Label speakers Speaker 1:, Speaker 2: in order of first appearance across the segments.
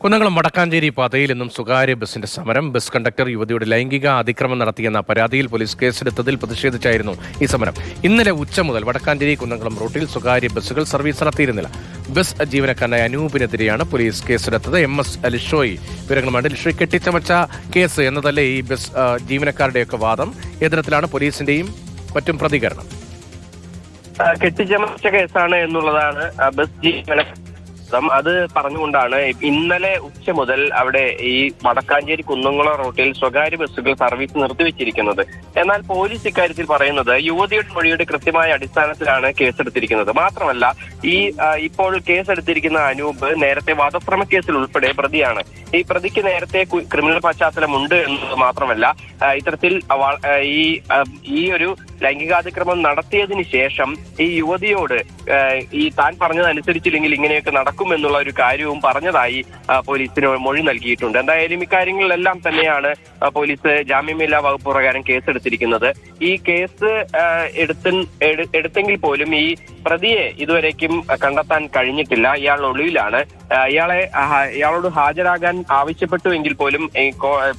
Speaker 1: കുന്നംകുളം വടക്കാഞ്ചേരി പാതയിൽ നിന്നും സ്വകാര്യ ബസിന്റെ സമരം. ബസ് കണ്ടക്ടർ യുവതിയുടെ ലൈംഗിക അതിക്രമം നടത്തിയെന്ന പരാതിയിൽ പോലീസ് കേസെടുത്തതിൽ പ്രതിഷേധിച്ചായിരുന്നു ഈ സമരം. ഇന്നലെ ഉച്ച മുതൽ വടക്കാഞ്ചേരി കുന്നംകുളം റൂട്ടിൽ സ്വകാര്യ ബസ്സുകൾ സർവീസ് നടത്തിയിരുന്നില്ല. ബസ് ജീവനക്കാരനായ അനൂപിനെതിരെയാണ് പോലീസ് കേസെടുത്തത്. MS ലിഷോയ് വിവരങ്ങളുമായിട്ട്. ലിഷോയ്, കെട്ടിച്ചമച്ച കേസ് എന്നതല്ലേ ഈ ബസ് ജീവനക്കാരുടെയൊക്കെ വാദം? ഏതരത്തിലാണ് പോലീസിന്റെയും മറ്റും പ്രതികരണം?
Speaker 2: കെട്ടിച്ചമച്ച കേസാണ് എന്നുള്ളതാണ് ബസ് ജീവനക്കാർ. അത് പറഞ്ഞുകൊണ്ടാണ് ഇന്നലെ ഉച്ച മുതൽ അവിടെ ഈ വടക്കാഞ്ചേരി കുന്നംകുളം റൂട്ടിൽ സ്വകാര്യ ബസ്സുകൾ സർവീസ് നിർത്തിവെച്ചിരിക്കുന്നത്. എന്നാൽ പോലീസ് ഇക്കാര്യത്തിൽ പറയുന്നത് യുവതിയുടെ മൊഴിയുടെ കൃത്യമായ അടിസ്ഥാനത്തിലാണ് കേസെടുത്തിരിക്കുന്നത്. മാത്രമല്ല, ഇപ്പോൾ കേസെടുത്തിരിക്കുന്ന അനൂപ് നേരത്തെ വധശ്രമ കേസിൽ ഉൾപ്പെടെ പ്രതിയാണ്. ഈ പ്രതിക്ക് നേരത്തെ ക്രിമിനൽ പശ്ചാത്തലമുണ്ട് എന്നത് മാത്രമല്ല, ഇത്തരത്തിൽ ഈ ഒരു ലൈംഗികാതിക്രമം നടത്തിയതിന് ശേഷം ഈ യുവതിയോട് ഈ താൻ പറഞ്ഞതനുസരിച്ചില്ലെങ്കിൽ ഇങ്ങനെയൊക്കെ നടക്കുമെന്നുള്ള ഒരു കാര്യവും പറഞ്ഞതായി പോലീസിന് മൊഴി നൽകിയിട്ടുണ്ട്. എന്തായാലും ഇക്കാര്യങ്ങളിലെല്ലാം തന്നെയാണ് പോലീസ് ജാമ്യമില്ലാ വകുപ്പ് പ്രകാരം കേസെടുത്തിരിക്കുന്നത്. ഈ കേസ് എടുത്തെങ്കിൽ പോലും ഈ പ്രതിയെ ഇതുവരേക്കും കണ്ടെത്താൻ കഴിഞ്ഞിട്ടില്ല. ഇയാൾ ഒളിവിലാണ്. ഇയാളോട് ഹാജരാകാൻ ആവശ്യപ്പെട്ടുവെങ്കിൽ പോലും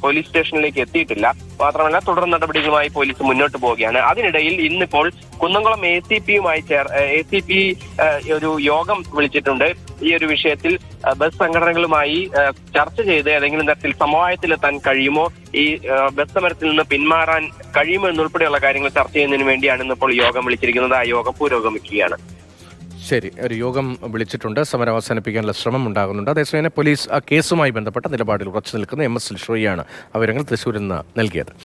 Speaker 2: പോലീസ് സ്റ്റേഷനിലേക്ക് എത്തിയിട്ടില്ല. മാത്രമല്ല, തുടർ നടപടികളുമായി പോലീസ് മുന്നോട്ട് പോവുകയാണ്. അതിനിടയിൽ ഇന്നിപ്പോൾ കുന്നംകുളം ACP ഒരു യോഗം വിളിച്ചിട്ടുണ്ട്. ഈ ഒരു വിഷയത്തിൽ ബസ് സംഘടനകളുമായി ചർച്ച ചെയ്ത് ഏതെങ്കിലും തരത്തിൽ സമവായത്തിലെത്താൻ കഴിയുമോ, ഈ ബസ് സമരത്തിൽ നിന്ന് പിന്മാറാൻ കഴിയുമോ എന്നുൾപ്പെടെയുള്ള കാര്യങ്ങൾ ചർച്ച ചെയ്യുന്നതിന് വേണ്ടിയാണ് ഇന്നിപ്പോൾ യോഗം വിളിച്ചിരിക്കുന്നത്. ആ യോഗം പുരോഗമിക്കുകയാണ്.
Speaker 1: ശരി, ഒരു യോഗം വിളിച്ചിട്ടുണ്ട്. സമരം അവസാനിപ്പിക്കാനുള്ള ശ്രമം ഉണ്ടാകുന്നുണ്ട്. അതേസമയം പോലീസ് ആ കേസുമായി ബന്ധപ്പെട്ട നിലപാടിൽ ഉറച്ചു നിൽക്കുന്ന MS ലിഷോയാണ് വിവരങ്ങൾ തൃശ്ശൂരിൽ നിന്ന് നൽകിയത്.